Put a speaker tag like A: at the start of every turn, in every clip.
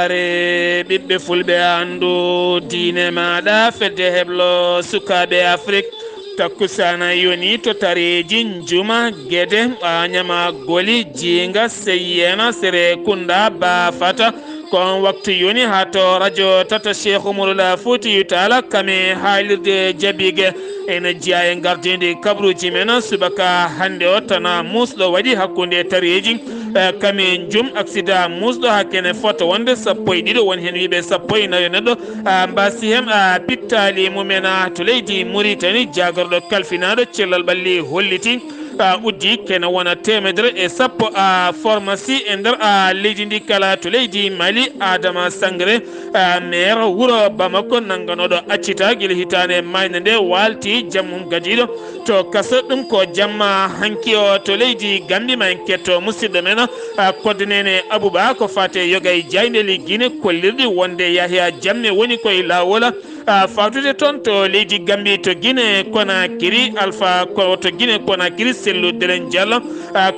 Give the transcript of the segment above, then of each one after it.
A: Weltaare ɓiɓɓe fulɓe andu diine maɗa fedde heblo sukaɓe Afrique takkusana yoni to tareji juma guede ɓañama goli jinga seyyena sere kunda bafata kon waktu yoni ha to radio tata Cheikh Oumarula Fouti Tall kame haalirde jabigue ene jeeya e gardede kabaruuji men subaka hannde o tana musɗo waɗi hakkude tareji kame jum accident musɗo hakkene fota wonde sappo e ɗiɗo woni hen wiiɓe sappo e nayo neɗɗo mbasi hen pittali mumen to leydi Mauritanie jagorɗo kalfinaɗo cellal ɓalli holliti uddi kene wona temedere e sappo pharmacie e nder leydi ndi kala to leydi Mali Adama Sangre maire wuuro Bamako nangganoɗo accita guila hitane mayde nde walti jammum gadiɗo to kaso ɗum ko jamma hanki o to leydi Gambie ma en ketto musidɗo men koddenene Abouba ko fate yogay jayneli Guinée kollirɗi wonde Yahya Jammeh woni koye lawola fatude toon to leydi Gambie to Guinée Conakry Alpha ko to Guinée Conakry sellu Delen Diallo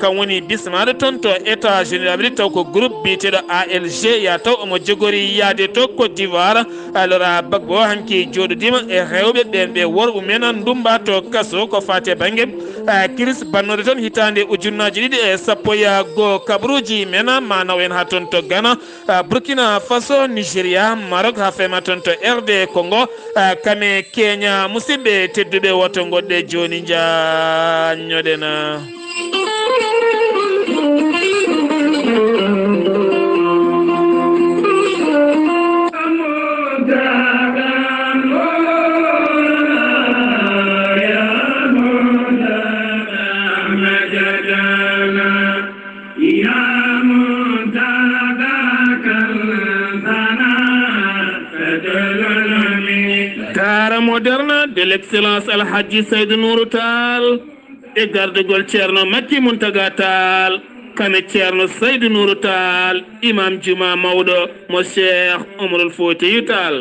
A: kam woni bismaɗo toon to état général taw ko groupe biteɗo ALG ya taw omo jogori yaade to Côte d'Ivoire alors baggo hanki joɗodima e rewɓe ɓen ɓe worɓe men dumba to kaso ko fate banggue kiris bannode toon hitande ujunnaji ɗiɗi e sappo ya go kabaruuji men manaw en ha toon to Ghana Burkina Faso Nigéria Maroc ha fema toon to RD Congo kame Kenya musidɓe tedduɓe woto goɗɗe joni jañoɗena Daara moderne de l'excellence Alhaji Seydou Nourou Tall e gardugol ceerno Makki Muntaga Tall kame ceerno Seydou Nourou Tall imam juma mawɗo mo Cheikh Oumarul Foutiyou Tall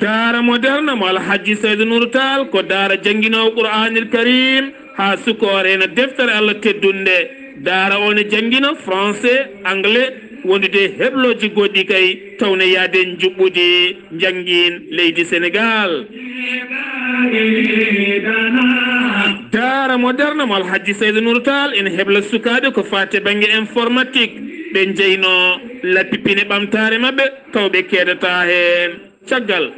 A: daara moderne mo Alhaji Seydou Nourou Tall ko daara jangguinowo Qur'anil Karim ha sukore ene deftere Allah teddunde daara o ne jangguino français anglais wondude hebloji goɗɗi kay tawne yaaden juɓɓude jangguin leydi Sénégal daara moderne mo Alhaji Seydou Nourou Tall ene hebla sukaɓe ko fate banggue informatique ɓe jeyno lappipine ɓamtare mabɓe tawɓe keɗata hen caggal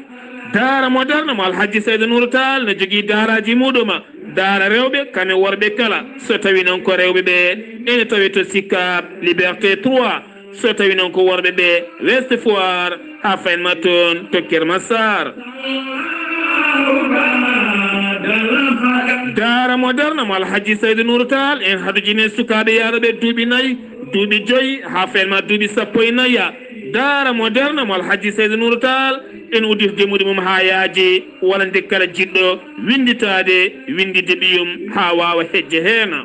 A: daara moderne mo Alhaji Seydou Nourou Tall ne jogui daaraji muɗuma daara rewɓe kane worɓe kala so tawi noon ko rewɓe ɓe ene tawi to Sicap Liberté 3 so tawi noon ko worɓe ɓe West Foire ha faynma toon to Keur Massar daara moderne mo Alhaji Seydou Nourou Tall en haɗujine sukaɓe yaroɓe duuɓi nayyi duuɓi joyyi ha faynma duuɓi sappo e nayya daara moderne mo Alhaji Seydou Nourou Tall en udditde muɗumum ha yaaji walande kala jiɗɗo winditade windide ɓiyum ha wawa hejje heena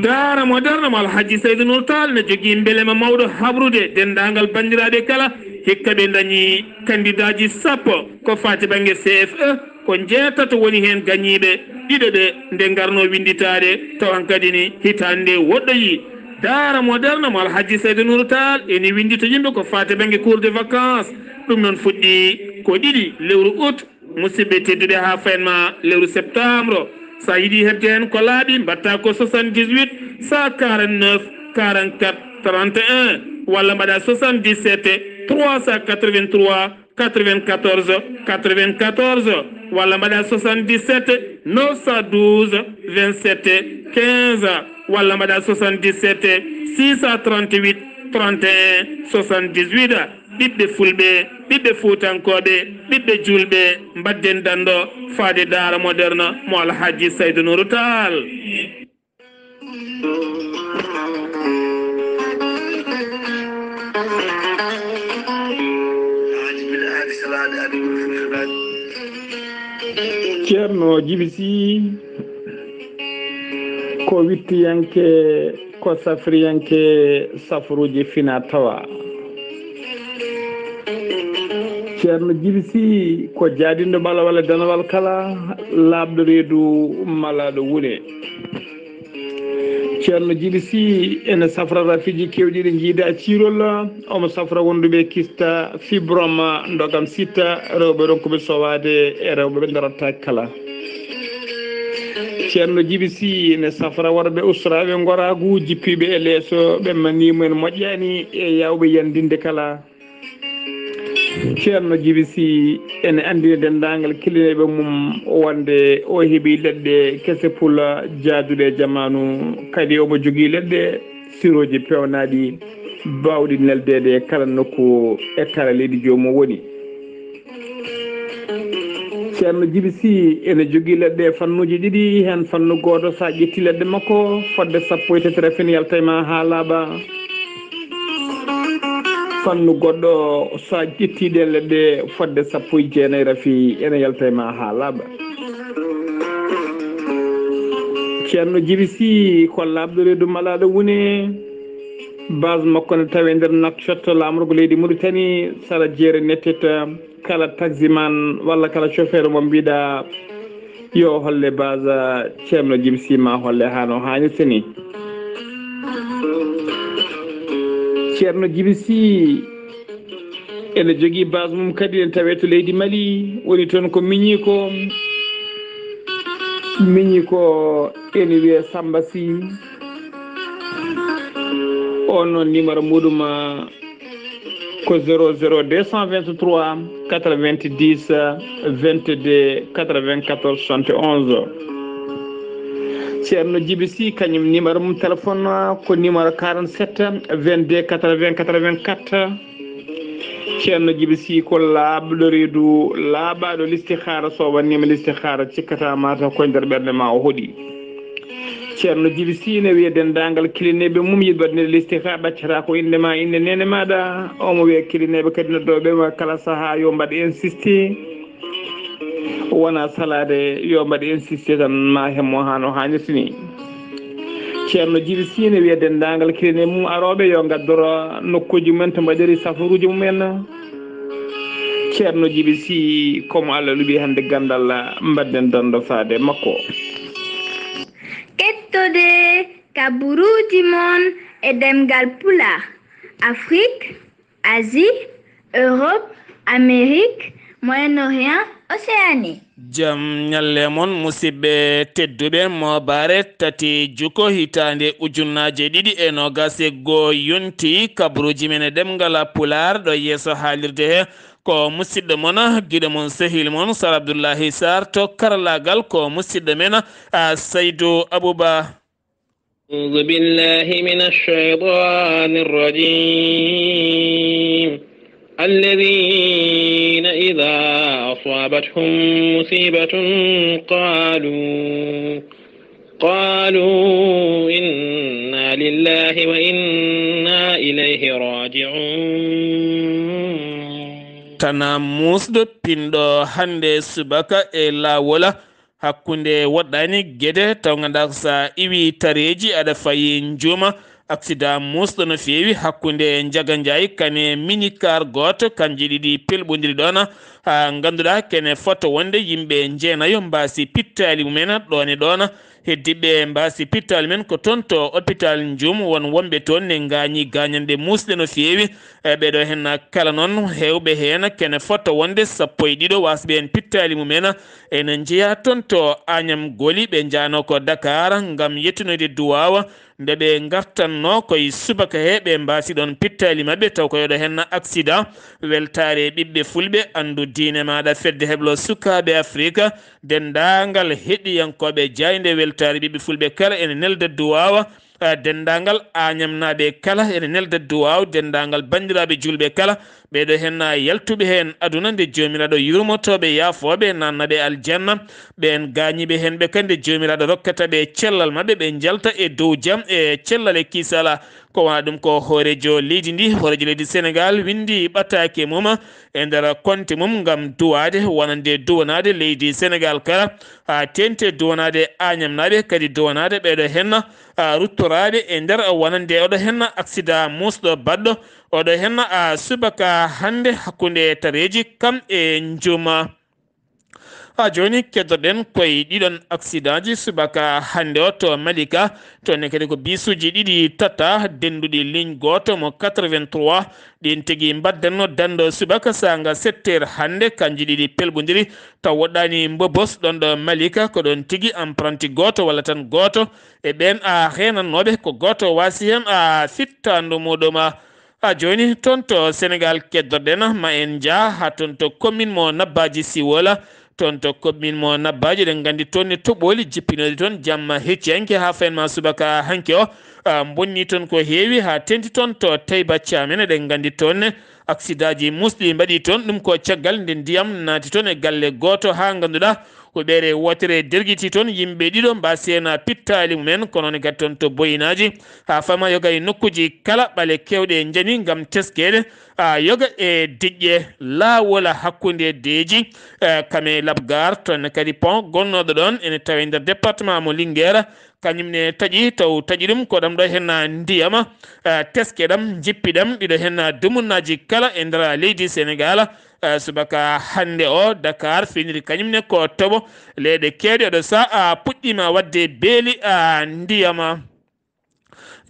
A: daara moderne mo Alhaji Seydou Nourou Tall ne jogui beelema mawɗo habrude dendagal bandiraɓe kala hikka ɓe dañi candidat ji sappo ko fati banggue CFE ko jeetato woni hen gañiɓe ɗiɗo ɓe nde garno winditade tawan kadi ni hitande woɗɗoyi daara moderne mo Alhaji Seydou Nourou Tall ene windita yimɓe ko fati banggue cours de vacances ɗum noon fuɗɗi ko ɗiɗi lewru août musidɓe tedduɓe ha faynma lewru septembre sa yiiɗi hebde hen ko laaɓi mbatta ko 78 149 44 31 walla mbaɗa 77 383 94 94 walla mbaɗa 77 912 27 15 walla mbaɗa 77 638 31 78 ɓiɓɓe fulɓe ɓiɓɓe fuutankoɓe ɓiɓɓe julɓe mbadden dando faade daara moderne mo Alhaji Seydou Nourou Tall
B: ceerno Djiby Sy ko wittiyanke ko safriyanke safruji fina tawa ceerno Djiby Sy ko jaadindo mala walla danawal kala laaɓɗo reedu mala ɗo wune ceerno Djiby Sy ene safra rafiji kewɗi ɗi jiida ciirol omo safra wonduɓe kista fibrome ndogam sitta rewɓe ɗon koɓe sowade e rewɓe ɓe darata kala ceerno Djiby Sy ene safra worɓe usraɓe goragu jippiɓe e leeso ɓe manimumen moƴƴani e yawɓe yandinde kala ceerno Djiby Sy ene andina dendagal kilineɓe mum wonde o heeɓi leɗɗe kese pula jaaduɗe e jamanu kadi omo jogui leɗɗe siroji pewnaɗi bawɗi neldede kala nokku e kala leydi jomum woni ceerno Djiby Sy ene jogui leɗɗe fannuji ɗiɗi hen fannu goto sa ƴetti leɗɗe makko fodde 13 fin yaltayma ha laaɓa fannu goɗɗo sa ƴettiɗe leɗɗe fodde 19 rafi ene yaltayma ha laaɓa ceerno Djiby Sy ko labɗo reedu malaɗo wune base makko ne tawe nder Nouakchott lamorgo leydi Mauritanie sara jeere nettita kala taximan walla kala chauffeur mo mbiɗa yo holle base ceerno Djiby Sy ma holle hano hannirta ni ceerno Djiby Sy ene jogui base mum kadi ene tawe to leydi Mali woni toon ko miñi ko ene wiye Samba Sy on noon numéro muɗum ko 00223 90 22 94 71 ceerno Djiby Sy kañum numéro mum téléphone ko numéro 47 22 80 84 ceerno Djiby Sy ko laaɓɗo reedu laaɓaɗo listihara so wannima listihara cikkata mata koye nder ɓerde ma o hooɗi ceerno Djiby Sy ne wiya dendagal kilineɓe mum yiɗi waɗnede listihara ɗaccata ko inde ma inde nene maɗa omo wiya kilineɓe kadi noddoɓe kala saaha yo mbaɗ insisté wona salade yo mbaɗ insisté tan ma hemmo hano hannirtini ceerno Djiby Sy ne wiya dendagal kiline mum aroɓe yo gaddoro nokkuji mumen to mbaɗiri safaruji mumen ceerno Djiby Sy komo Allah luɓi hannde Ganndal mbadden dando faade makko
C: kettode kabaruuji mon e ɗemngal pulaar Afrique, Asie, Europe, Amérique, Moyen-Orient, Océanie.
A: Jam ñalle mon musidɓe tedduɓe mawbaare tati juko hitande ujunnaje ɗiɗi e nogase goo yonti kabaruuji men e ɗemngal pulaar ɗo yeeso haalirde he ko musidɗo mon giɗo mon sehil mon sar Abdullaahi Saar to karalagal ko musidɗo men Saydou Abouba.
D: أعوذ بالله من الشيطان الرجيم الذين إذا أصابتهم مصيبة قالوا إنا لله وإنا إليه راجعون
A: tana musɗo pinɗo hannde subaka e lawola hakkunde woɗɗani gueɗe taw ganduɗa sa iwi tareji aɗa fayi juma accident musɗo no feewi hakkunde Jaga Ndiaye kane minicar goto kanji ɗiɗi pelɓodiri ɗon ha ganduɗa kene foto wonde yimɓe jeenayo mbasi pittali mumen ɗone ɗon heddiɓe mbasi pittali men ko toon to hôpital Djoum won wonɓe toon ne gañi gañande musɗe no feewi ɓeɗo hen kala noon hewɓe hen kene foto wonde 12 wasɓe hen pittali mumen ene jeeya toon to Agnam Goli ɓe jano ko Dakar gam yettunoyde duwawa nde ɓe gartanno koye subaka he ɓe mbasi ɗon pittali mabɓe taw ko yoɗo hen accident weltare ɓiɓɓe fulɓe andu diine maɗa fedde heblo sukaɓe Afrique dendagal heɗiyankoɓe jayde weltare ɓiɓɓe fulɓe kala ene nelda duwawa dendagal añamnaɓe kala ene nelda duwaw dendagal bandiraɓe julɓe kala ɓeɗo hen yaltuɓe hen aduna nde jomiraɗo yurmotoɓe yaafoɓe nannaɓe aljanna ɓen gañiɓe hen ɓe kandi jomiraɗo rokkataɓe cellal mabɓe ɓe jalta e dow jaam e cellal e kisala ko wona ɗum ko hoorejo leydi ndi hoorejo leydi Sénégal windi ɓatake mum e nder konte mum gam duwade wonande duwanade leydi Sénégal kala ha tente duwanade añamnaɓe kadi duwanade ɓeɗo hen ruttoraɓe e nder wonande oɗo hen accident musɗo baɗɗo oɗo hen subaka hande hakkunde tareji kam e juma ha joni keddoɗen koye ɗiɗon accident ji subaka hannde o to Malika to ne kadi ko bisuji ɗiɗi tata denduɗi ligne goto mo 83 ɗin tigui mbaddanno dando subaka sanga 7h hannde kanji ɗiɗi pelɓodiri taw woɗɗani mbobos ɗon ɗo Malika ko ɗon tigui emprunti goto walla tan goto e ɓen a henannoɓe ko goto wasi hen a fittandu muɗum ha joni toon to Sénégal keddoɗen ma en jaa ha toon to commune mo Nabbaji Siwola toon to commune mo Nabbaji ɗen gandi toon ne toɓoli jippinode toon jamma hecciyanke ha fayenma subaka hanke o bonni toon ko heewi ha tenti toon to Tayba Thiamen eɗen gandi toon ne accident ji musɗi mbaɗi toon ɗum ko caggal nde ndiyam naati toon e galle goto ha ganduɗa huɓere wotere derguiti toon yimɓe ɗiɗo mbasena pittali mumen kono ne gati toon to boyinaji ha fama yoga e nokkuji kala ɓale kewɗe jani gam teskede yoga e diƴƴe lawol hakkude deeji kame labgar toon kadi pont gonnoɗo ɗon ene tawi nder département mo Linguére kañumne taƴi taw taƴi ɗum ko ɗam ɗo henna ndiyama teske ɗam jippiɗam ɗiɗo henna dumunnaji kala e nder leydi Sénégal subaka hande o Dakar finiri kañumne ko toɓo leyɗe keeɗe oɗo sa puɗɗima wadde beeli ndiyama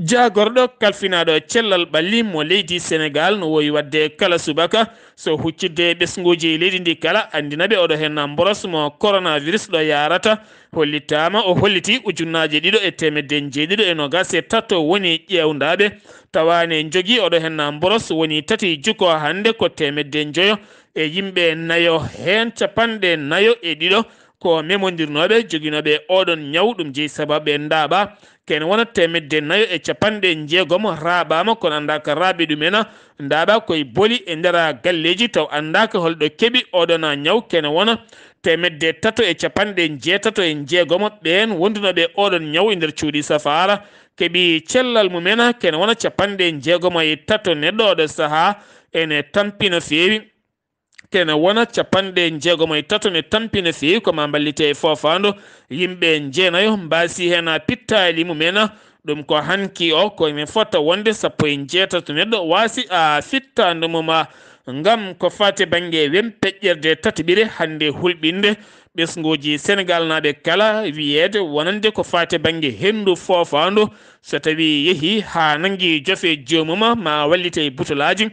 A: jagorɗo kalfinaɗo cellal ɓalli mo leydi Sénégal no wowi wadde kala subaka so huccidde ɓesguji leydi ndi kala andinaɓe oɗo henna boros mo coronavirus ɗo yarata hollitama o holliti ujunnaje ɗiɗo e temedde jeeɗiɗo e nogas e tatto woni ƴewdaɓe tawane jogui oɗo henna boros woni tati juko hande ko temedde joyo e yimɓe nayo hen capanɗe nayo e ɗiɗo ko memodirnoɓe joguinoɓe oɗon ñaw ɗum jeeyi sababu ndaɓa kene wona temedde nayo e capanɗe jeegom raɓama kono andaka raaɓe ɗumena ndaɓa koye booli e nder galleji taw andaka holɗo keeɓi oɗon ñaw kene wona temedde tato e capanɗe jeetato e jeegom ɓen wondunoɓe oɗon ñaw e nder cuuɗi safara keeɓi cellal mumena kene wona capanɗe jeegom e tato neɗɗo oɗo saaha ene tampino feewi kene wona capanɗe jeegom e tato ne tampina feewi koma ballite e fofando yimɓe jeenayo mbasi hen pittali mumena ɗum ko hanki o koye fota wonde sappo e jeetato neɗɗo wasi fittande muma ngam ko fate banggue wem peƴƴerde tatiɓire hande hulɓinde ɓesguji Sénégal naɓe kala wiyede wonande ko fate banggue hendu fofando so tawi yeehi ha nangui jofe jomuma ma wallite e butolaji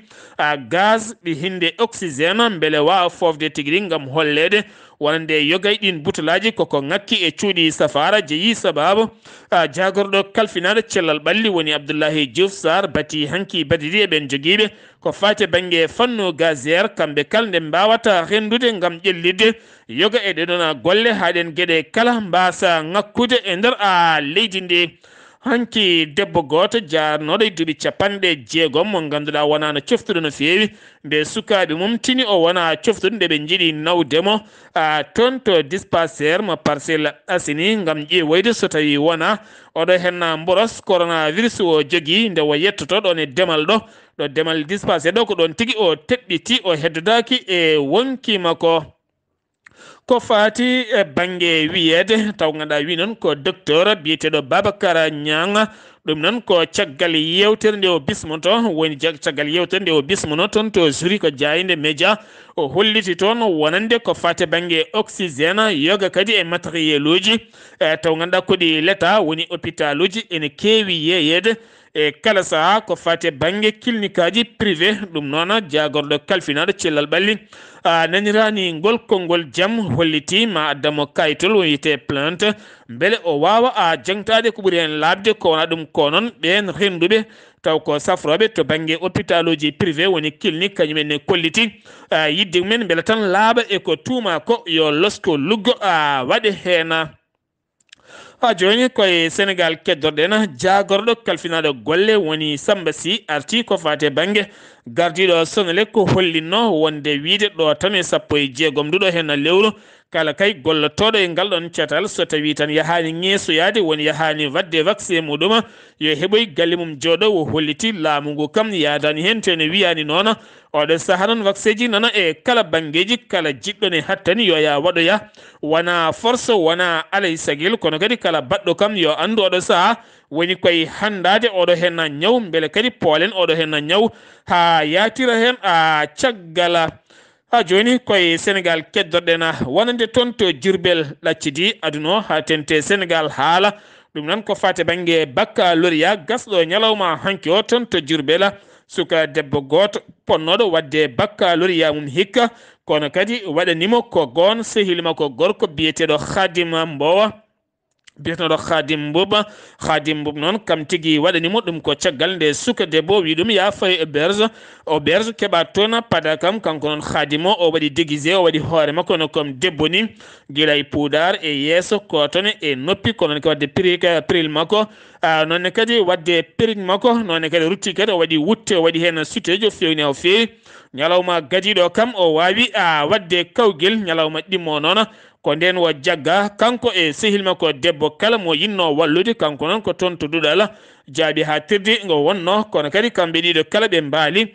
A: gaz ɗi hinde oxygéne beele wawa fofde tigui gam hollede wonande yogay ɗin butolaji koko ngakki e cuuɗi safara jeeyi sababu jagorɗo kalfinaɗo cellal ɓalli woni Abdullaahi Saar bati hanki badidi eɓen joguiɓe ko fate banggue fannu gaziére kamɓe kala nde mbawata rendude gam ƴellidde yoga e ɗeɗon golle haɗen gueɗe kala mbasa ngakkude e nder leydi ndi hanki debbo goto jarnoɗo e duuɓi capanɗe jeegom mo ganduɗa wona no coftuɗo no feewi nde sukaɓe mum tini o wona coftuɗo nde ɓe jiiɗi nawdemo toon to dispensaire mo Parcelles Assainies gam ƴeewoyde so tawi wona oɗo henna boros coronavirus o jogui nde o yettoto ɗon e demal ɗo demal dispensaire ɗo ko ɗon tigui o teɓɓiti o heddodaki e wonki makko ko fati e banggue wiyede taw ganduɗa wi noon ko docteur biyeteɗo Babacar Niang ɗum noon ko caggal yewtere nde o bismoto woni caggal yewtere nde o bismono toon to juri ko jayinde média o holliti toon wonande ko fate banggue oxygéne yoga kadi e matériel uji taw ganduɗa koɗi l'état woni hôpital uji ene keewi yeyede e kala saaha ko fate banggue clinique aji privé ɗum noon jagorɗo kalfinaɗo cellal ɓalli nanirani ngol konngol jaam holliti ma addamo kayitol wiyete plainte beele o wawa jangtade ko ɓuuri hen labde ko wona ɗum ko noon ɓen renduɓe taw ko safroɓe to banggue hôpital uji privé woni clinique kañumen ne kolliti yidde mumen beele tan laaɓa e ko tuuma ko yo losko luggo waɗe hen joni koye Sénégal keddorɗen jagorɗo kalfinaɗo golle woni Samba Sy arti ko fate banggue gardiɗo Sonele ko hollinno wonde wiide ɗo tan e sappo e jeegom nduɗo hen lewru kala kay gollotoɗo e ngal ɗon cetal so tawi tan yahani ŋeesoyade woni yahani wadde vaccin muɗum yo heɓoy galle mum jooɗo o holliti laamu ngu kam yadani hen to ene wiyani noon oɗo saaha noon vaccin ji nana e kala banggueji kala jiɗɗo ne hattani yo ya waɗoya wona force wona alay sagil kono kadi kala baɗɗo kam yo andu oɗo saaha woni koye handade oɗo hen ñaw beele kadi poolen oɗo hen ñaw ha yatira hen caggal ha joni koye Sénégal keddorɗena wonande toon to Diourbel ɗaccidi aduno ha tente Sénégal haala ɗum noon ko fate banggue baccalauréat gasɗo ñalawma hanki o toon to Diourbel suka debbo goto ponnoɗo wadde baccalauréat mum hikka kono kadi waɗanimo ko gon sehilma ko gorko biyeteɗo Khadima Mbowa biyeteɗo Khadim Mboup noon kam tigui waɗanimo ɗum ko caggal nde suka debbo wi ɗum ya fayi auberge keɓa toon pada kam kanko noon Khadim o waɗi déguisé o waɗi hoore makko no comme debbo ni guila e poudar e yesso ko toon e noppi ko noon ko wadde pril makko nonne kadi wadde perruque makko nonne kadi rutti kadi o waɗi wutte o waɗi hen sutejo fewni o fewi ñalawma gadiɗo kam o wawi wadde kawguel ñalawma ɗimmo noon ko nden wo jagga kanko e sehilma ko debbo kala mo yinno wallude kanko noon ko toon to Duɗal jaaɓi ha tirdi ngo wonno kono kadi kamɓe ɗiɗo kala ɓe mbaali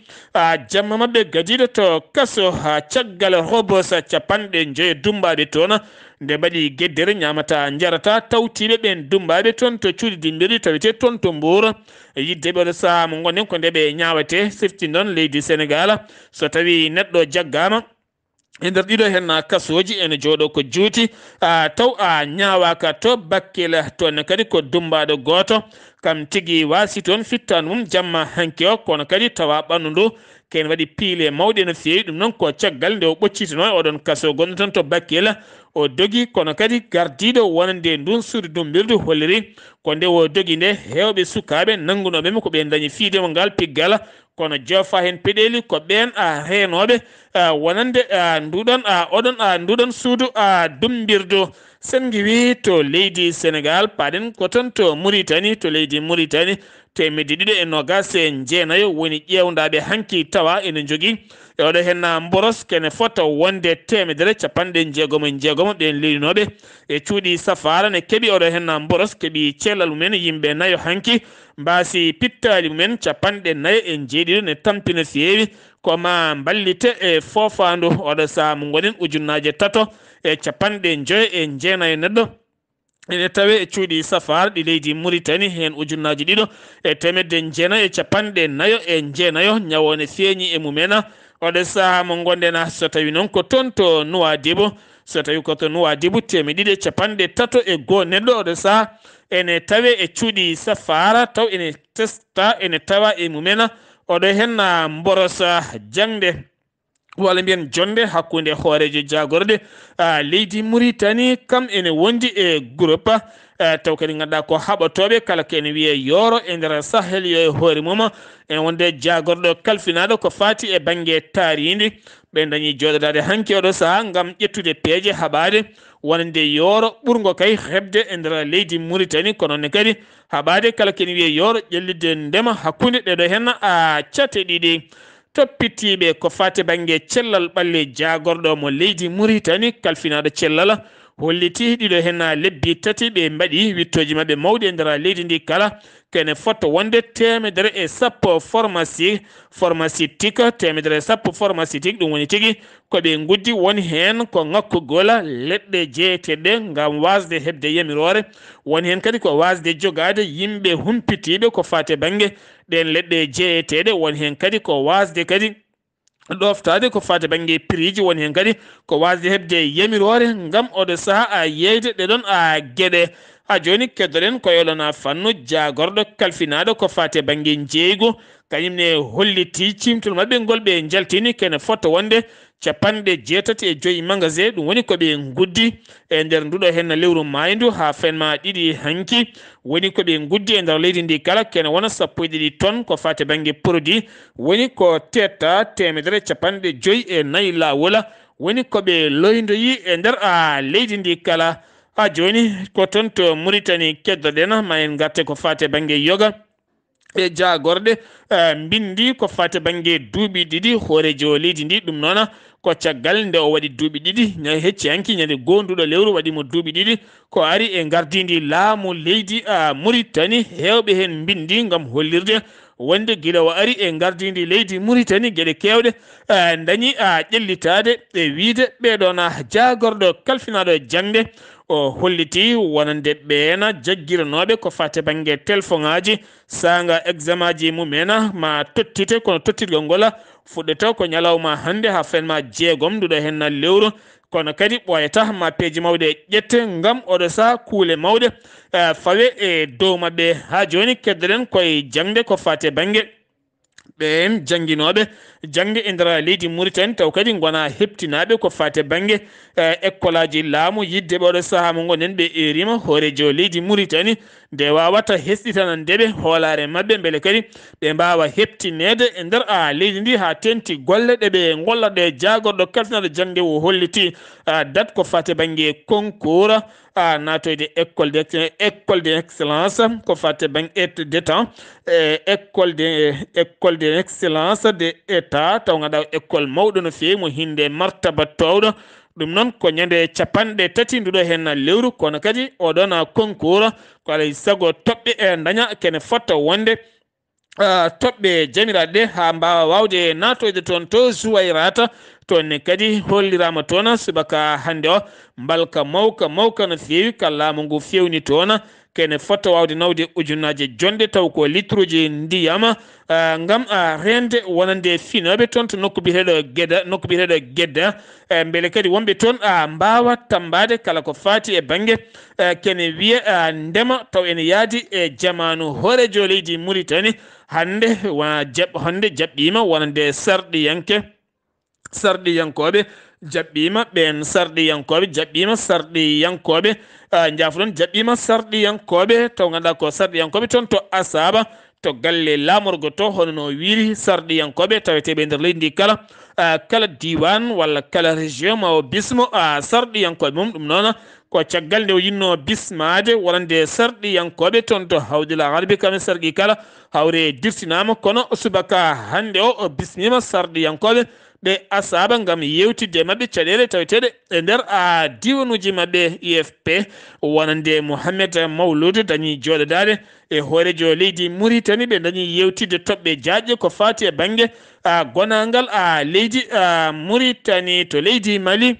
A: jamma mabɓe gadiɗo to kaso caggal robos capanɗe joyi dumbaɓe toon nde mbaɗi gueddere ñamata jarata tawtiɓe ɓen dumbaɓe toon to cuuɗi dimbiri tawite toon to Mbour yiddeɓe oɗo saaha mo gonen ko ndeɓe ñawate sifti noon leydi Sénégal so tawi neɗɗo jaggama e nder ɗiɗo hen kasoji ene jooɗo ko juuti taw ñawaka to Bakkele toon kadi ko dumbaɗo goto kam tigui wasi toon fittanu mum jamma hanki o kono kadi tawa ɓandu ndu ken waɗi piile mawɗe no fewi ɗum noon ko caggal nde o ɓoccitino e oɗon kaso gonɗo tan to Bakkele o dogi kono kadi gardiɗo wonande ndun suudu dumbirdu holliri ko nde o dogi nde hewɓe sukaɓe nanggunoɓe ko ɓe dañi fiidemo ngal piggal kono jofa hen peɗeli ko ɓen renoɓe wonande nduɗon suudu dumbirdu sen giwi to leydi Sénégal paɗen ko toon to Mauritanie to leydi Mauritanie temedde ɗiɗi e nogas e jeenayo woni ƴewdaɓe hanki tawa ene jogui e oɗo hen mboros kene fota wonde temedere capanɗe jeegomo ɓen lelinoɓe e cuuɗi safara ne keeɓi oɗo hen mboros keeɓi cellal mumen yimɓe nayo hanki mbasi pittali mumen capanɗe nayo e jeeɗiɗo ne tampina fewi koma ballite e fofandu oɗo saaha mo gonen ujunnaje tato e capanɗe joyi e jeenayo neɗɗo ene tawe e cuuɗi safar ɗi leydi Mauritanie hen ujunnaji ɗiɗo e temedde jeenayo e capanɗe nayo e jeenayo ñawone feeñi e mumena oɗo saaha mo gondena so tawi noon ko toon to Nouadhibou so tawi koto Nouadhibou temedde ɗiɗi e capanɗe tato e goho neɗɗo oɗo saaha ene tawe e cuuɗi safara taw ene testa ene tawa e mumena oɗo hen mborosa jangde walla mbiyen jonde hakkude hoorejo jagorde leydi Mauritanie kam ene wondi e groupe taw kadi ganduɗa ko haɓatoɓe kala ko ene wiye yoro e nder Sahel yo e hoore mum ene wonde jagorɗo kalfinaɗo ko fati e banggue taaridi ɓe dañi joɗodade hanki oɗo saaha gam ƴettude peeje haɓade wonande yoro ɓurgo kay hebde e nder leydi Mauritanie kono ne kadi haɓade kala ko ene wiye yoro ƴellide ndema hakkude ɗeɗo hen cate ɗiɗi toppitiɓe ko fate banggue cellal ɓalli jagorɗo mo leydi Mauritanie kalfinaɗo cellal holliti ɗiɗo hen lebbi tati ɓe mbaɗi wittoji mabɓe mawɗi e nder leydi ndi kala kene fotto wonde temedere e sappo pharmaceutique temedere e sappo pharmaceutique ɗum woni tigui koɓe guddi woni hen ko ngakkugol leɗɗe jeeyeteɗe ngam wasde hebde yamirore woni hen kadi ko wasde jogade yimɓe humpitiɓe ko fate banggue ɗen leɗɗe jeeyeteɗe woni hen kadi ko wasde kadi ɗoftade ko fate banggue prix woni hen kadi ko wasde hebde yamirore ngam oɗo saaha yeyde ɗeɗon gueɗe joni keddoɗen ko yolona fannu jagorɗo kalfinaɗo ko fate banggue jeygu kañumne holliti cimtol mabɓe ngol ɓe jaltini kene fotto wonde capanɗe jeetati e joyi magasin ɗum woni koɓe guddi e nder nduɗo hen lewru maydu ha fenma ɗiɗi hanki woni koɓe guddi e nder leydi ndi kala kene wona sappo e ɗiɗi tonnes ko fate banggue produit woni ko tetta temedere capanɗe joyi e nayyi lawol woni koɓe loydoyi e nder leydi ndi kala joni ko toon to Mauritanie keddoɗen ma en garte ko fate banggue yoga e jagorɗe bindi ko fate banggue duuɓi ɗiɗi hoorejo leydi ndi ɗum noon ko caggal nde o waɗi duuɓi ɗiɗi ña hecci hanki ñande gonduɗo lewru waɗimo duuɓi ɗiɗi ko ari e gardidi laamu leydi Mauritanie hewɓe hen bindi gam hollirde wonde guila o ari e gardidi leydi Mauritanie gueɗe kewɗe dañi ƴellitade e wiide ɓeɗon jagorɗo kalfinaɗo jangde o holliti wonande ɓeena jaggiranoɓe ko fate banggue téléphone aji sanga examen ji mumena ma tottite kono tottirgol ngol fuɗɗoto ko ñalawma hannde ha fenma jeegom nduɗo henna lewru kono kadi ɓoyata mappeji mawɗe ƴette ngam oɗo saha kuule mawɗe fawe e dow maɓɓe ha joni keddoɗen koye jangde ko fate banggue ɓen janguinoɓe jangde e nder leydi Mauritanie taw kadi gona heptinaɓe ko fate banggue école aji laamu yidde ɓe oɗo saaha mo gonen ɓe erima hoorejo leydi Mauritanie nde wawata hesɗitanandeɓe hoolare mabɓe beele kadi ɓe mbawa heptinede e nder leydi ndi ha tenti golle ɗe ɓe gollaɗe jagorɗo kaltinaɗo jangde o holliti date ko fate banggue concours natoyde école d' excellence ko fate banggue de temps école d' excellence de état taw ganduɗa école mawɗo no fewi mo hinde martaba towɗo ɗum noon ko ñande capanɗe tati nduɗo hen lewru kono kadi oɗon concours ko alay saago toɓɓe e daña kene fotta wonde toɓɓe jamiraɗe ɗe ha mbawa wawde natoyde toon to Zuwayrata toonne kadi hollirama toon subaka hande o mbalka mawka no fewi ka laamu ngu fewni toon kene fotta wawde nawde ujunnaje jonde taw ko litre uji ndiyam ngam rende wonande finoɓe toon to nokku biyeteɗo Gedda beele kadi wonɓe toon mbawa tambade kala ko fati e banggue kene wiya ndema taw ene yaadi e jamanu hoorejo leydi Mauritanie hande hande jaɓɓima wonande sarɗiyankoɓe jaɓɓima ɓen sarɗiyankoɓe jaɓɓima sarɗiyankoɓe jafuɗon jaɓɓima sarɗiyankoɓe taw ganduɗa ko sarɗiyankoɓe toon to Asaba to galle lamorgo to hono no wiiri sarɗiyankoɓe taweteɓe nder leydi ndi kala diwan walla kala région ma o bismo sarɗiyankoɓe mum ɗum noon ko caggal nde o yinno bismade wonande sarɗiyankoɓe toon to hawdil arabi kame sarqi kala hawre dirtinama kono subaka hande o bismima sarɗiyankoɓe ɓe Asaba ngam yewtidde mabɓe caɗele taweteɗe e nder diwanuji mabɓe IFP wonande Mouhamed Mawlud dañi joɗodade e hoorejo leydi Mauritanie ɓe dañi yewtidde toɓɓe jaƴƴe ko fati e banggue gonangal leydi Mauritanie to leydi Mali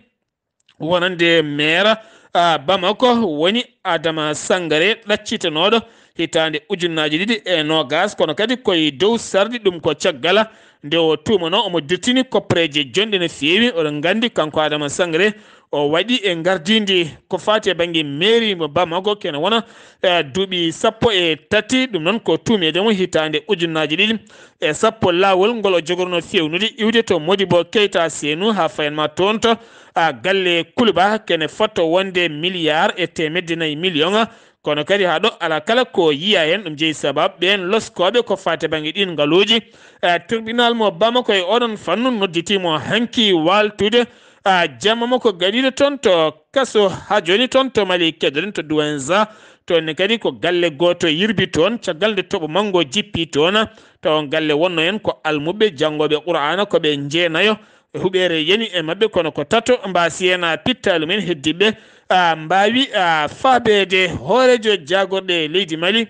A: wonande maire Bamako woni Adama Sangare ɗaccitanoɗo hitande ujunnaji 2020 kono kadi koye dow sardi ɗum ko caggal nde o tumano omo dirtini koppareje jonɗe no fewi oɗon gandi kanko Adama Sangare o waɗi e gardidi ko fati e banggue mairie mo Bamako kene wona duuɓi 13 ɗum noon ko tumedemo hitande ujunnaji 2010 lawol ngol o jogorno fewnude iwde to Modibo Keita Senou ha fayanma toon to galle Kuluba kene fotto wonde milliard e 400 million kono kadi ha ɗo ala kala ko yiya hen ɗum jeeyi sababu ɓen loskoɓe ko fate banggue ɗin ngaluji tribunal mo Bamako e oɗon fannu nodditimo hanki waltude jamma makko gaɗiɗo toon to kaso ha joni toon to Mali keddoɗen to Douenza toonne kadi ko galle goto yirbi toon caggal nde toɓo manggo jippi toon taw galle wonno hen ko almuɓe janggoɓe Qur'ana koɓe jeenayo huɓere yani e mabɓe kono ko tato mbasi hen pittalu men heddiɓe mbawi faabede hoorejo jagorɗe leydi Mali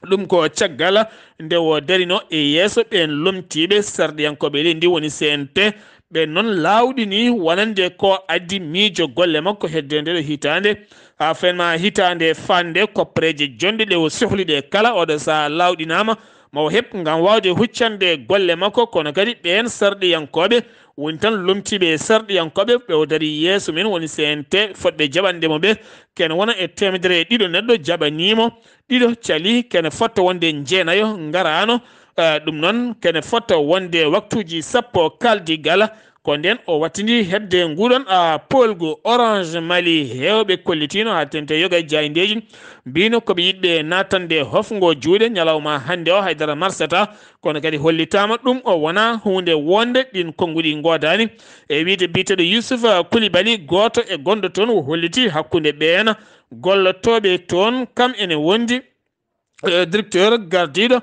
A: ɗum ko caggal nde o darino e yeeso ɓen lomtiɓe sarɗiyankoɓe leydi ndi woni CNT ɓe noon lawɗini wonande ko addi miijo golle makko hedde nde ɗo hitande ha fenma hitande fande koppareje jonde ɗe o sohli ɗe kala oɗo sa lawɗinama mawo heɓ ngam wawde huccande golle makko kono kadi ɓen sarɗiyankoɓe woni tan lomtiɓe sarɗiyankoɓe ɓe o dari yeeso men woni CNT fotɓe jaɓandemo ɓe kene wona e 200 neɗɗo jaɓanimo ɗiɗo cali kene fotta wonde jeenayo garano ɗum noon kene fotta wonde waktuji 10 kaldigal ko nden o wattidi hedde nguɗon polgu Orange Mali hewɓe kollitino ha tente yoga e jaydeji mbino koɓe yiɗɓe natande hofgo juuɗe ñalawma hande o haydara marsata kono kadi hollitama ɗum o wona hunde wonde ɗin konnguɗi godani e wiide biteɗo Youssouf Koulibaly goto e gonɗo toon o holliti hakkude ɓen gollotoɓe toon kam ene wondi directeur gardiɗo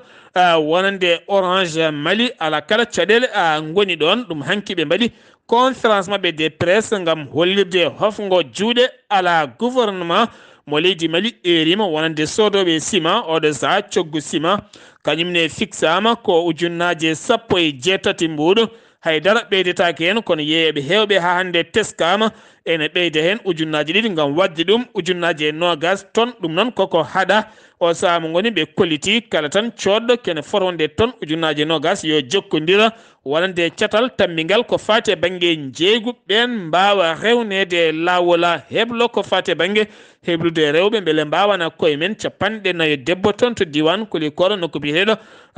A: wonande Orange Mali ala kala caɗele goni ɗon ɗum hanki ɓe mbaɗi conférence mabɓe de presse ngam hollirde hofgo juuɗe ala gouvernement mo leydi Mali erima wonande sodoɓe ciment oɗo saha coggu ciment kañumne fixama ko ujunnaje 18 mbuɗu haydara ɓeydetake hen kono yeeɓe hewɓe ha hande teskama ene ɓeyde hen ujunnaji ɗiɗi ngam wadde ɗum ujunnaji nogas tonnes ɗum noon koko haɗa o saaha mo goni ɓe kolliti kala tan coɗɗo kene forwonde tonnes ujunnaji nogas yo jokkodira wonande catal tammingal ko fati e banggue jeeygu ɓen mbawa rewnede lawola heblo ko fati e banggue heblude rewɓe beele mbawana koye men capanɗe nayo debbo toon to diwan Kulikoro nokku biyeteɗo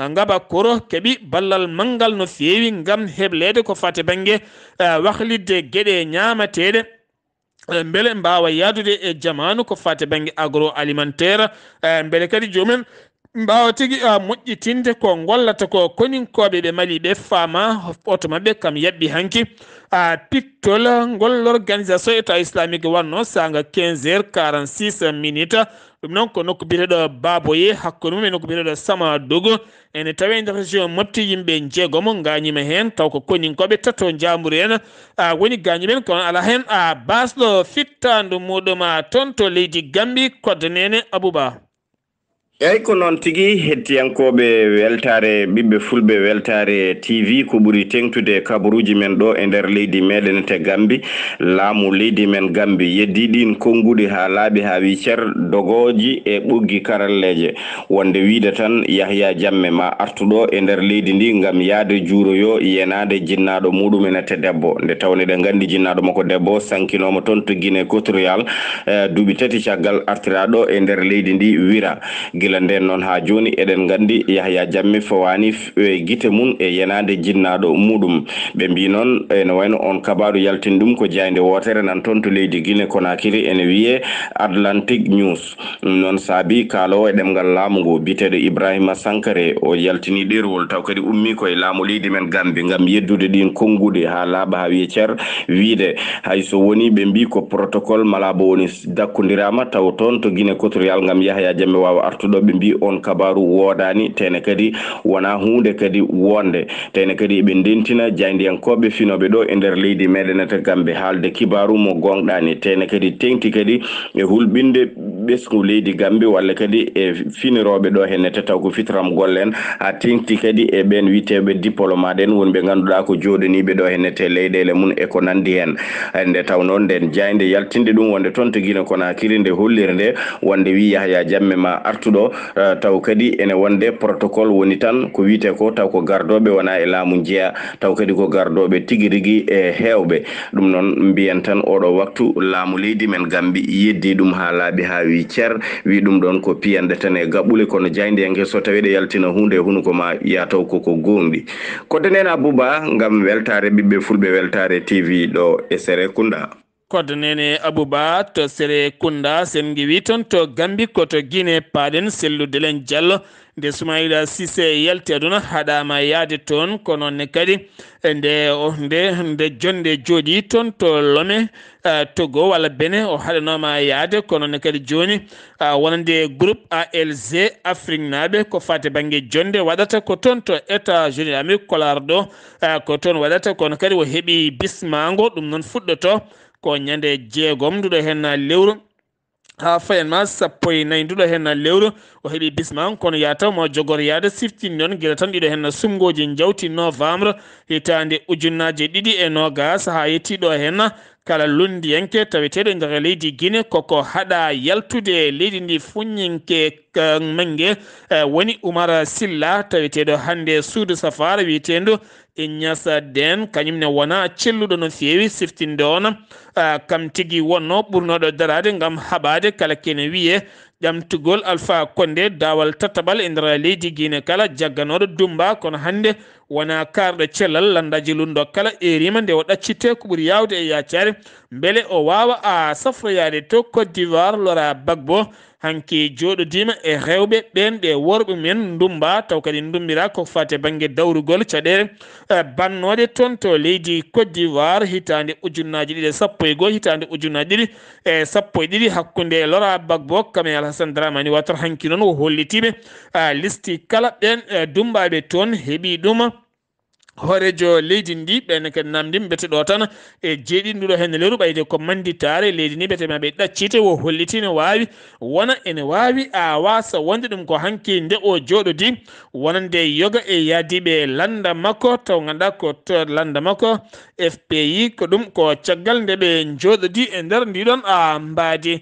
A: Ngaba Koro keeɓi ballal manggal no feewi gam heblede ko fati e banggue wahlidde gueɗe ñamateɗe beele mbawa yadude e jamanu ko fati banggue agroalimentaire beele kadi jomumen mbawa tigui moƴƴitinde ko gollata ko koninkoɓe ɓe Mali ɓe faama oto mabɓe kam yabɓi hanki pittol ngol organisation état islamique wanno sanga 15h46 ɗum noon ko nokku biyeteɗo Baboye hakkude mum e nokku biyeteɗo Sama Dogo ene tawi nder région mofti yimɓe jeegomo gañima hen taw ko koninkoɓe tato jamburu en woni gañumen kono ala hen basɗo fittandu muɗum toon to leydi Gambie kodde nene Abouba.
E: eyyi ko noon tigui hettiyankoɓe weltare ɓiɓɓe fulɓe weltare TV ko ɓuuri tengtude kabaruuji men ɗo e nder leydi meɗen te Gambi laamu leydi men Gambi yeddi ɗin konguɗi ha laaɓi ha wi cer dogoji e ɓoggi karalleje wonde wiide tan Yahya Jammeh ma artuɗo e nder leydi ndi gam yaade juuroyo yenade jinnaɗo muɗumen te debbo nde tawne ɗe gandi jinnaɗo makko debbo sankinoma toon to Guinée Équatorial duuɓi tati caggal artiraɗo e nder leydi ndi wira gila nden noon ha joni eɗen gandi Yahya Jammeh fawani guite mum e yenade jinnaɗo muɗum ɓe mbi noon ene wayno on kabaru yaltin ɗum ko jayde wotere nan toon to leydi Guinée Conakry ene wiye Atlantic News noon saabi kalowo e ɗemgal laamu ngu biteɗo Ibrahima Sankare o yaltini ɗerwol taw kadi ummi koye laamu leydi men Gambie gam yeddude ɗin konguɗe ha laaɓa ha wiye cer wiide hayso woni ɓe mbi ko protocole mala bo woni dakkodirama taw toon to Guinée Équatorial gam Yahya Jammeh wawa artuɗo ɓe mbi on kabaru wodani tene kadi wona hunde kadi wonde tene kadi ɓe dentina jayndiyankoɓe finoɓe ɗo e nder leydi meɗen te Gambie haalde kibaru mo gonɗani tene kadi tengti kadi e hulɓinde ɓesgu leydi Gambie walla kadi e finiroɓe ɗo hennete taw ko fitram gollen ha tengti kadi e ɓen witeɓe diplomate en wonɓe ganduɗa ko joɗaniɓe ɗo hennete leyɗele mum e ko nandi hen nde taw noon nden jayde yaltinde ɗum wonde toon to Guinée Conakry nde hollirde wonde wi Yahya Jammeh ma artuɗo taw kadi ene wonde protocole woni tan ko wiite ko taw ko gardoɓe wona e laamu jeeya taw kadi ko gardoɓe tigui rigui e hewɓe ɗum noon mbiyen tan oɗo waktu laamu leydi men Gambie yeddi ɗum ha laaɓi ha wi cer wi ɗum ɗon ko piyande tan e gaɓɓule kono jaydiyanke so tawi ɗe yaltina hunde hunuko ma ya taw koko gonɗi kodde nen Abouba gam weltare ɓiɓɓe fulɓe weltare TV ɗo e Serekunda
A: kodde nene Abouba to Serekunda sen giwi toon to Gambie koto Guinée paɗen selludelen Diallo nde Soumaïla Cissé yalti aduna haɗama yaade toon kono ne kadi nde jonde jooɗi toon to Lomé Togo walla Benin o haɗanoma yaade kono ne kadi joni wonande groupe ALG Afrique naaɓe ko fate banggue jonde waɗata ko toon to États-Unis d'Amérique kolar ɗo ko toon waɗata kono kadi o heeɓi bismago ɗum noon fuɗɗoto ko ñande jeegom nduɗo hen lewru ha fayanma 14 nduɗo hen lewru o heeɓi bisman kono yataw mo jogor yaade siftini noon guila tan ɗiɗo hen sumgoji jawti novembre hitande ujunnaje 2020 ha yettiɗo hen kala lundiyanke taweteɗo e nder leydi Guinée koko haɗa yaltude leydi ndi fuññinke mangue woni Oumar Silla taweteɗo hannde suudu safara wiyetendu Ignace Den kañumne wona celluɗo no feewi siftinde on kam tigui wonno ɓurnoɗo darade gam haɓade kala kene wiye ƴamtugol Alpha Condé dawal tataɓal e nder leydi Guinée kala jagganoɗo Dumba kono hannde wona karɗo Cellal landaji lundo kala erima nde o ɗaccite ko ɓuuri yawde e yaccare beele o wawa safroyade to Côte d'Ivoire Laurent Gbagbo hanki joɗodima e rewɓe ɓen ɓe worɓe men Dumba taw kadi dumbira ko fate banggue dawrugol caɗele bannode toon to leydi Côte d'Ivoire hitande ujunnaji 2011 hitande ujunnaji 2012 hakkude Laurent Gbagbo kame Alassane Dramani Ouattara hanki noon o hollitiɓe listi kala ɓen dumbaɓe toon heeɓi ɗum horejo leydi ndi ɓenne kadi namdi mbete ɗo tan e jeeɗinɗuɗo hen leru ɓayde ko manditare leydi ni ɓete maɓe ɗaccite wo holliti ne wawi wona ene wawi a wasa wonde ɗum ko hanki nde o jooɗodi wonande yoga e yaadiɓe landa makko taw ganduɗa ko to landa makko FPI ko ɗum ko caggal nde ɓe jooɗodi e nder ndiɗon a mbaadi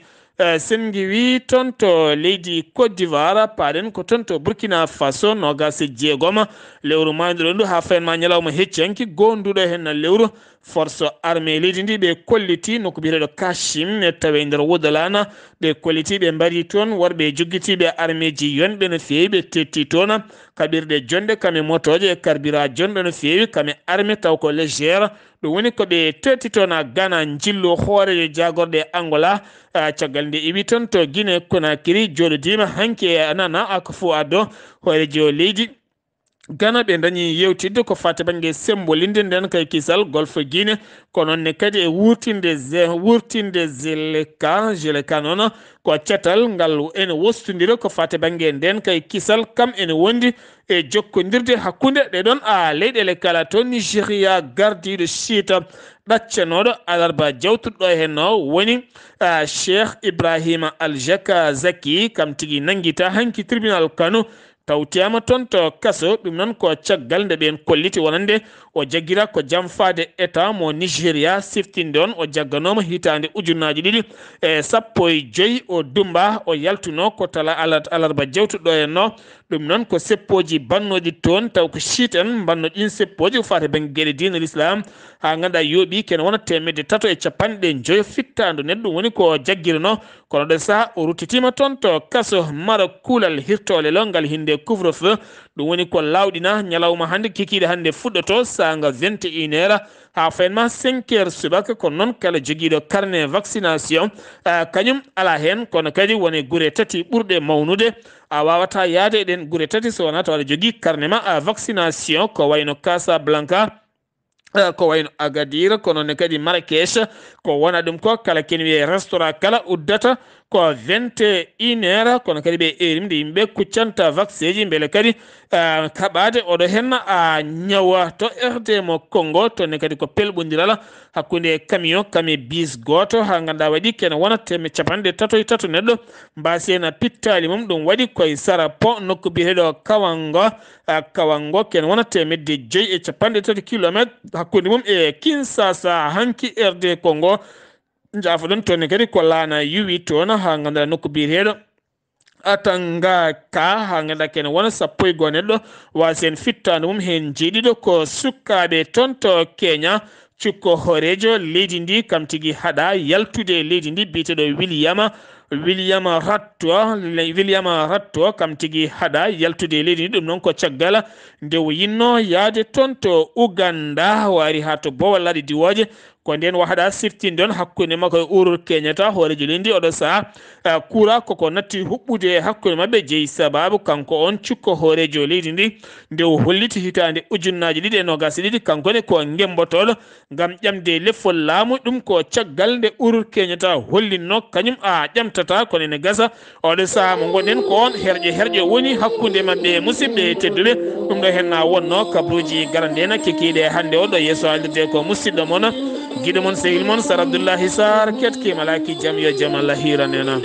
A: sen giwi toon to leydi Côte d'Ivoire paɗen ko toon to Burkina Faso nogas jeegom lewru mayduɗo ndu ha fayenma ñalawma heccanki gonduɗo hen lewru force armée leydi ndi ɓe kolliti nokko biyeteɗo Kachim e tawe nder Wudalana ɓe kolliti ɓe mbaɗi toon worɓe joguitiɓe armée ji yonɓe no fewi ɓe tetti toon kaɓirɗe jonde kame motoje e carburant jonɗo no fewi kame armée taw ko légère ɗum woni koɓe tetti toon a Ghana jillu hoorejo jagorɗe Angola caggal nde iwi toon to Guinée Conakry joɗodima hanki nana ako fo addo hoorejo leydi Ghana ɓe dañi yewtidde ko fate banggue sembolinde nden kay kisal golfe Guinée ko noonne kadi e wurtinde jeleka noon ko cetal ngal ene wostodira ko fate banggue nden kay kisal kam ene wondi e jokkodirde hakkude ɗeɗon a leyɗele kala to Nigéria gardiɗo siita ɗaccanoɗo alarba jawtuɗo hen no woni Cheikh Ibrahima Aljaka Zaki kam tigui nanguita hanki tribunal kano tawtiyama toon to kaso ɗum noon ko caggal nde ɓen kolliti wonande o jaggira ko jamfade état mo Nigéria siftinde on o jagganoma hitande ujunnaji ɗiɗi e 15 o dumba o yaltuno ko tala alarba jewtuɗo en no ɗum noon ko seppoji bannoɗi toon taw ko chiite en bannoɗin seppoji ko fate banggue gueɗe dina l'islam ha ganduɗa yooɓi ken wona 350 fittadu neɗɗo ɗum woni ko jagguirano kono ɗo saaha o ruttitima toon to kaso mara kuulal hirtole lo ngal hinde couvre feu ɗum woni ko lawɗina ñalawma hannde kikiɗe hannde fuɗɗoto sanga 21 heures ha fayenma 5 heures subaka kono noon kala joguiɗo carnet vaccination kañum ala hen kono kadi woni guure tati ɓurɗe mawnude a wawata yaade e ɗen guure tati so wona to aɗa jogui carnet ma vaccination ko wayno Casablanca ko wayno Agadir kono ne kadi Marrakech ko wona ɗum ko kala ken wiye restaurant kala uddata ko 21 heures kono kadi ɓe erimde yimɓe kuccanta vaccin ji beele kadi kaɓade oɗo henna a ñawa to RDMO Congo to ne kadi ko pelɓodiral hakkude camion kami bis goto ha ganduɗa waɗi kene wona 33 neɗɗo mbasena pittali mum ɗum waɗi koye sara pont nokku biyeteɗo kawango kene wona 550 kilométre hakkude mum e Kinshasa hanki RD Congo jaafa ɗon toon kadi ko laana yuwi toon ha ganduɗa nokku biyeteɗo atanga ka ha ganduɗa kene wona 11 neɗɗo wasi en fittade mum hen jeeɗiɗo ko sukkaɓe toon to Kenya cukko horejo leydi ndi kam tigui haɗa yaltude leydi ndi biyeteɗo William Ratto kam tigui haɗa yaltude leydi ndi ɗum noon ko caggal nde o yinno yaade toon to Uganda wari ha to Bowal laaɗi diwoje ko nden wahaɗa siftinde on hakkude makko e urur keñata hoorejo leydi oɗo saaha kuura koko natti huɓɓude hakkude mabɓe jeeyi sababu kanko on cukko hoorejo leydi ndi nde o holliti hitande ujunnaji 2 kankone ko gembotoɗo gam ƴamde leffol laamu ɗum ko caggal nde urur keñata hollinno kañum a ƴamtata kono ene gasa oɗo saaha mo gonɗen ko on herƴe woni hakkude mabɓe musidɓe tedduɓe ɗum ɗo henna wonno kabaruuji garandena kekiɗe hannde oɗo yesso haalirde ko musidɗo moon guiɗo moon sehil moon Sar Abdullaahi Saar ketki malaki jam yo jaam Allah hiranena